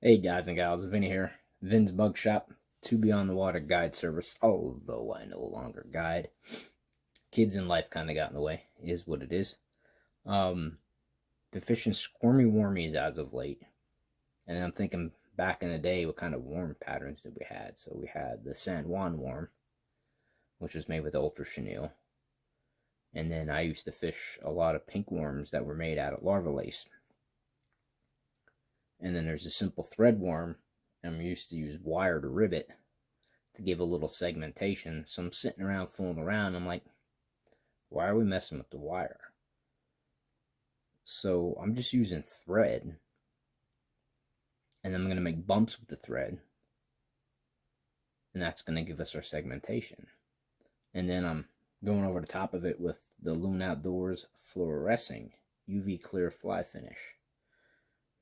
Hey guys and gals, Vinny here. Vin's Bug Shop, to be on the water guide service, although I no longer guide. Kids in life kind of got in the way, is what it is. Been fishing squirmy wormies as of late, and I'm thinking back in the day what kind of worm patterns did we had. So we had the San Juan worm, which was made with ultra chenille, and then I used to fish a lot of pink worms that were made out of larva lace. And then there's a simple thread worm, and we used to use wire to rivet to give a little segmentation. So I'm sitting around fooling around. I'm like, why are we messing with the wire? So I'm just using thread, and I'm going to make bumps with the thread, and that's going to give us our segmentation. And then I'm going over the top of it with the Loon Outdoors fluorescing UV clear fly finish.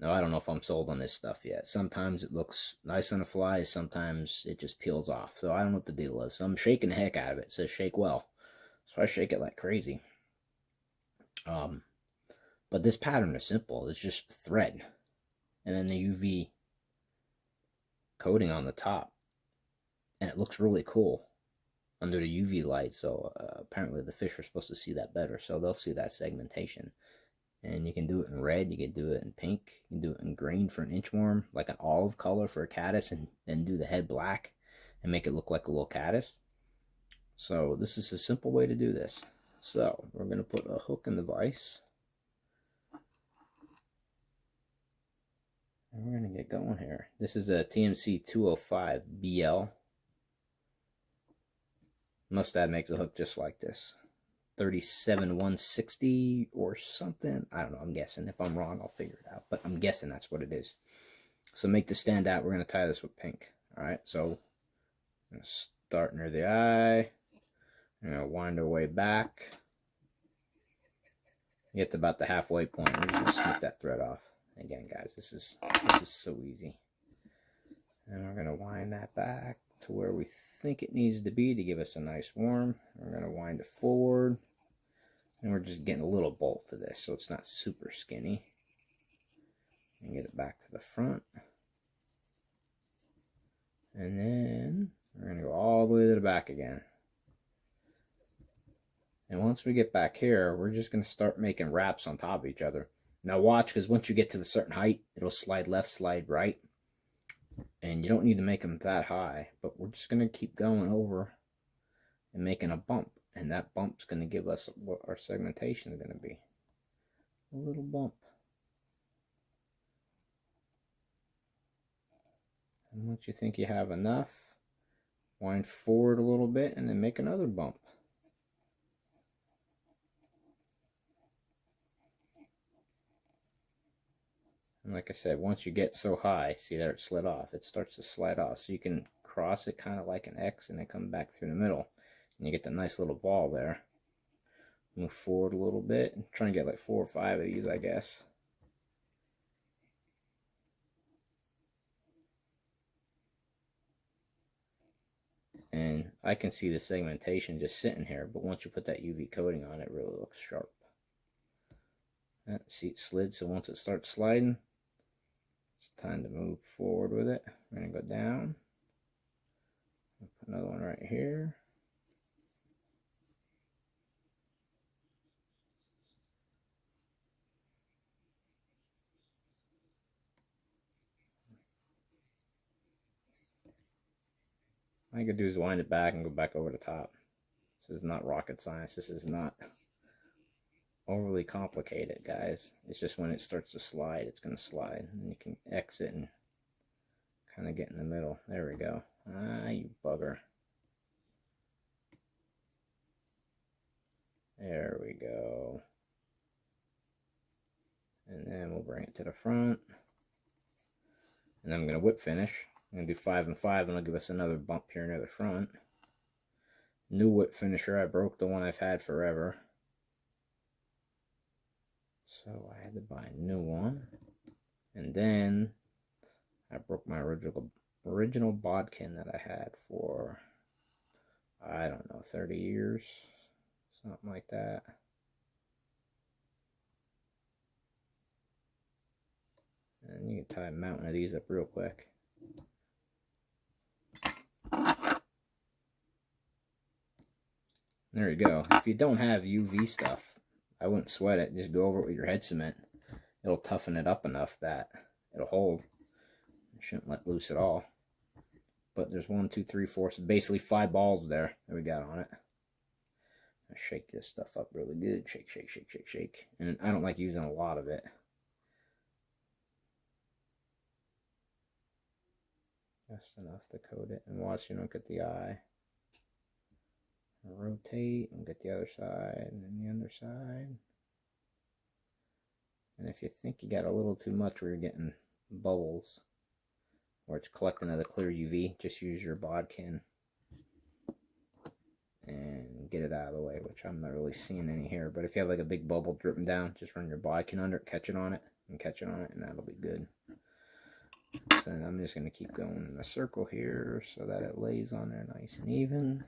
Now, I don't know if I'm sold on this stuff yet. Sometimes it looks nice on the fly, sometimes it just peels off. So I don't know what the deal is. So I'm shaking the heck out of it. It says shake well. So I shake it like crazy. But this pattern is simple. It's just thread. And then the UV coating on the top. And it looks really cool under the UV light. So apparently the fish are supposed to see that better. So they'll see that segmentation. And you can do it in red, you can do it in pink, you can do it in green for an inchworm, like an olive color for a caddis, and then do the head black and make it look like a little caddis. So this is a simple way to do this. So we're going to put a hook in the vise. And we're going to get going here. This is a TMC 205 BL. Mustad makes a hook just like this. 37-160 or something. I don't know. I'm guessing. If I'm wrong, I'll figure it out. But I'm guessing that's what it is. So make this stand out. We're going to tie this with pink. All right. So I'm going to start near the eye. I'm going to wind our way back. Get to about the halfway point. We're just going to snip that thread off. Again, guys, this is so easy. And we're going to wind that back to where we think it needs to be to give us a nice worm. We're going to wind it forward. And we're just getting a little bolt to this, so it's not super skinny. And get it back to the front. And then we're going to go all the way to the back again. And once we get back here, we're just going to start making wraps on top of each other. Now watch, because once you get to a certain height, it'll slide left, slide right. And you don't need to make them that high, but we're just going to keep going over and making a bump. And that bump's going to give us what our segmentation is going to be. A little bump. And once you think you have enough, wind forward a little bit and then make another bump. And like I said, once you get so high, see there it slid off. It starts to slide off. So you can cross it kind of like an X and then come back through the middle. And you get the nice little ball there. Move forward a little bit. I'm trying to get like 4 or 5 of these, I guess. And I can see the segmentation just sitting here, but once you put that UV coating on, it really looks sharp. See, it slid, so once it starts sliding, it's time to move forward with it. We're going to go down. Put another one right here. All I can do is wind it back and go back over the top. This is not rocket science. This is not overly complicated, guys. It's just when it starts to slide, it's going to slide. And you can exit and kind of get in the middle. There we go. Ah, you bugger. There we go. And then we'll bring it to the front. And then I'm going to whip finish. I'm going to do 5 and 5, and it'll give us another bump here near the front. New whip finisher. I broke the one I've had forever. So I had to buy a new one. And then I broke my original bodkin that I had for, I don't know, 30 years. Something like that. And you can tie a mountain of these up real quick. There you go. If you don't have UV stuff, I wouldn't sweat it. Just go over it with your head cement. It'll toughen it up enough that it'll hold. It shouldn't let loose at all. But there's 1, 2, 3, 4, so basically 5 balls there that we got on it. I'll shake this stuff up really good. Shake, shake, shake, shake, shake. And I don't like using a lot of it. Just enough to coat it. And watch you don't get the eye. Rotate and get the other side and then the other side. And if you think you got a little too much where you're getting bubbles or it's collecting of the clear UV, just use your bodkin and get it out of the way, which I'm not really seeing any here. But if you have like a big bubble dripping down, just run your bodkin under it, catch it on it, and that'll be good. So I'm just going to keep going in a circle here so that it lays on there nice and even.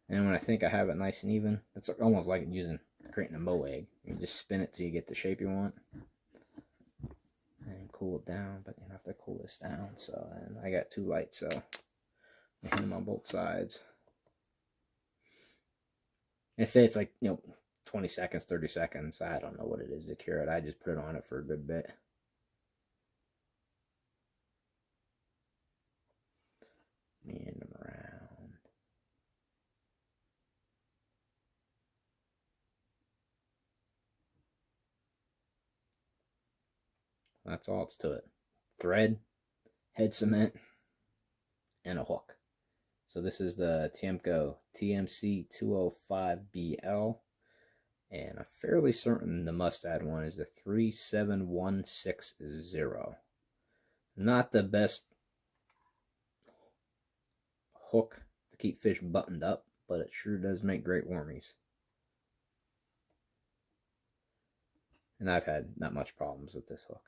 And when I think I have it nice and even, it's almost like creating a moe egg. You just spin it till you get the shape you want. And cool it down, but you have to cool this down. So, and I got 2 lights, so I hit them on both sides. And say it's like, 20 seconds, 30 seconds. I don't know what it is to cure it. I just put it on it for a good bit. And them around. That's all it's to it. Thread, head cement, and a hook. So this is the Tiemco TMC 205BL. And I'm fairly certain the must-add one is the 37160. Not the best hook to keep fish buttoned up, but it sure does make great wormies. And I've had not much problems with this hook.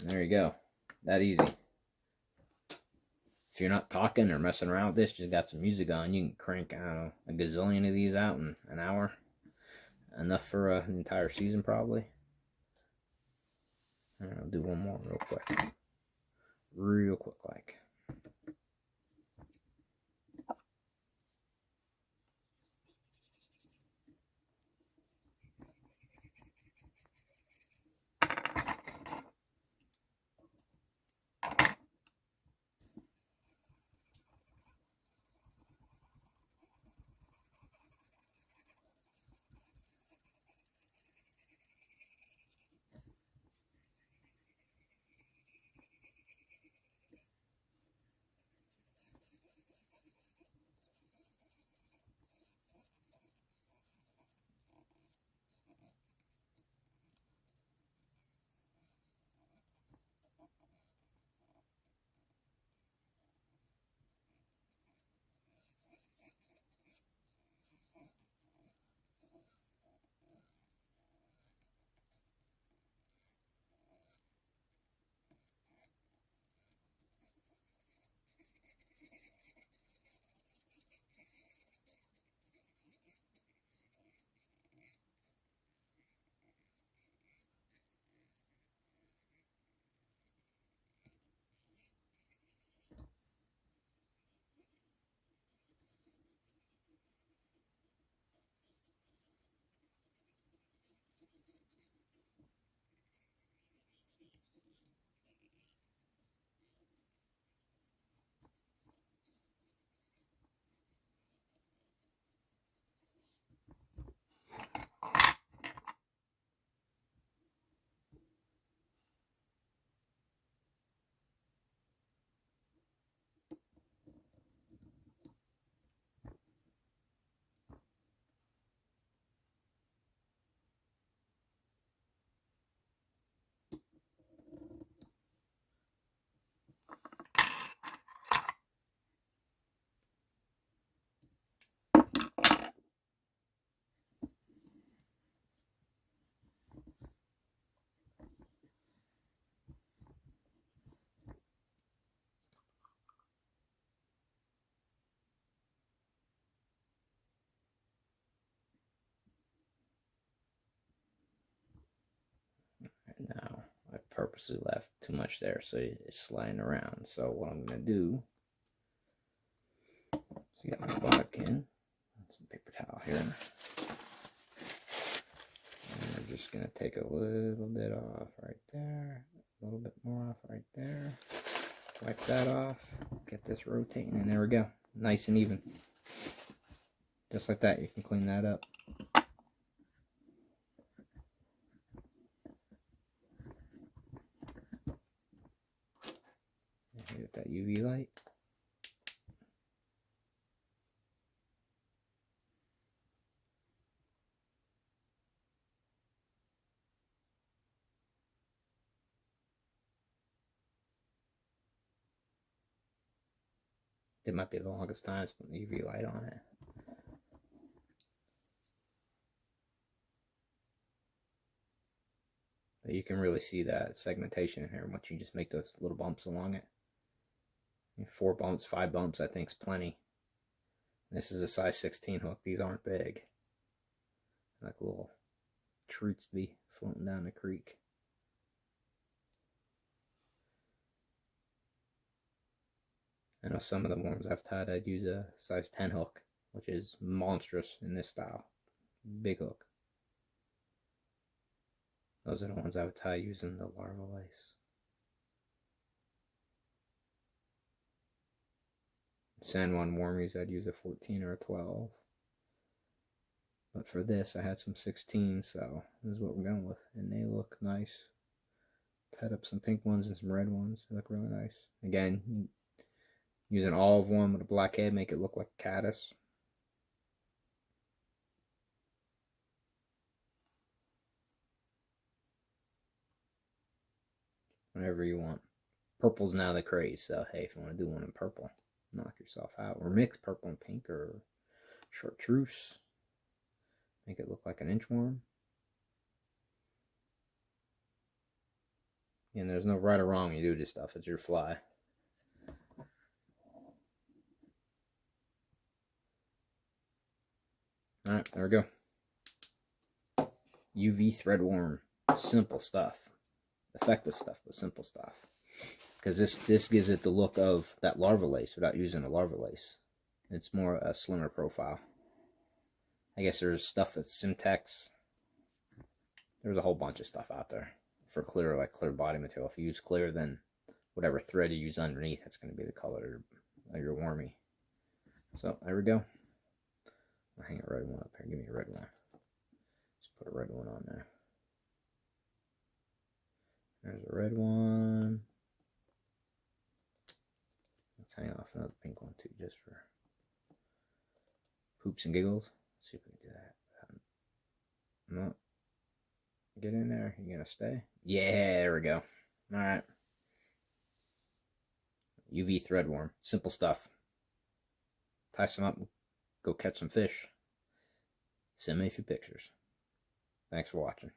And there you go. That easy. If you're not talking or messing around with this, just got some music on, you can crank, I don't know, a gazillion of these out in an hour. Enough for an entire season, probably. And I'll do one more real quick. Real quick, like. purposely left too much there, so it's sliding around. So what I'm gonna do is get my bodkin, some paper towel here, and we're just gonna take a little bit off right there, a little bit more off right there, wipe that off, get this rotating, and there we go, nice and even. Just like that, you can clean that up. Get that UV light. It might be the longest time to put the UV light on it. But you can really see that segmentation in here once you just make those little bumps along it. 4 bumps, 5 bumps, I think is plenty. This is a size 16 hook. These aren't big. Like little trouts to be floating down the creek. I know some of the ones I've tied, I'd use a size 10 hook, which is monstrous in this style. Big hook. Those are the ones I would tie using the larva lace. San Juan wormies, I'd use a 14 or a 12. But for this, I had some 16, so this is what we're going with. And they look nice. Tied up some pink ones and some red ones. They look really nice. Again, use an olive one with a black head, make it look like a caddis. Whatever you want. Purple's now the craze, so hey, if you want to do one in purple, knock yourself out. Or mix purple and pink, or chartreuse. Make it look like an inchworm. And there's no right or wrong when you do this stuff. It's your fly. Alright, there we go. UV threadworm. Simple stuff. Effective stuff, but simple stuff. Because this gives it the look of that larva lace without using a larva lace. It's more a slimmer profile. I guess there's stuff that's Simtex. There's a whole bunch of stuff out there for clear, like clear body material. If you use clear, then whatever thread you use underneath, that's going to be the color of your wormy. So there we go. I'll hang a red one up here. Give me a red one. Just put a red one on there. There's a red one. Let's hang off another pink one too, just for poops and giggles. Let's see if we can do that. No. Get in there. You gonna stay? Yeah, there we go. Alright. UV threadworm. Simple stuff. Tie some up. Go catch some fish. Send me a few pictures. Thanks for watching.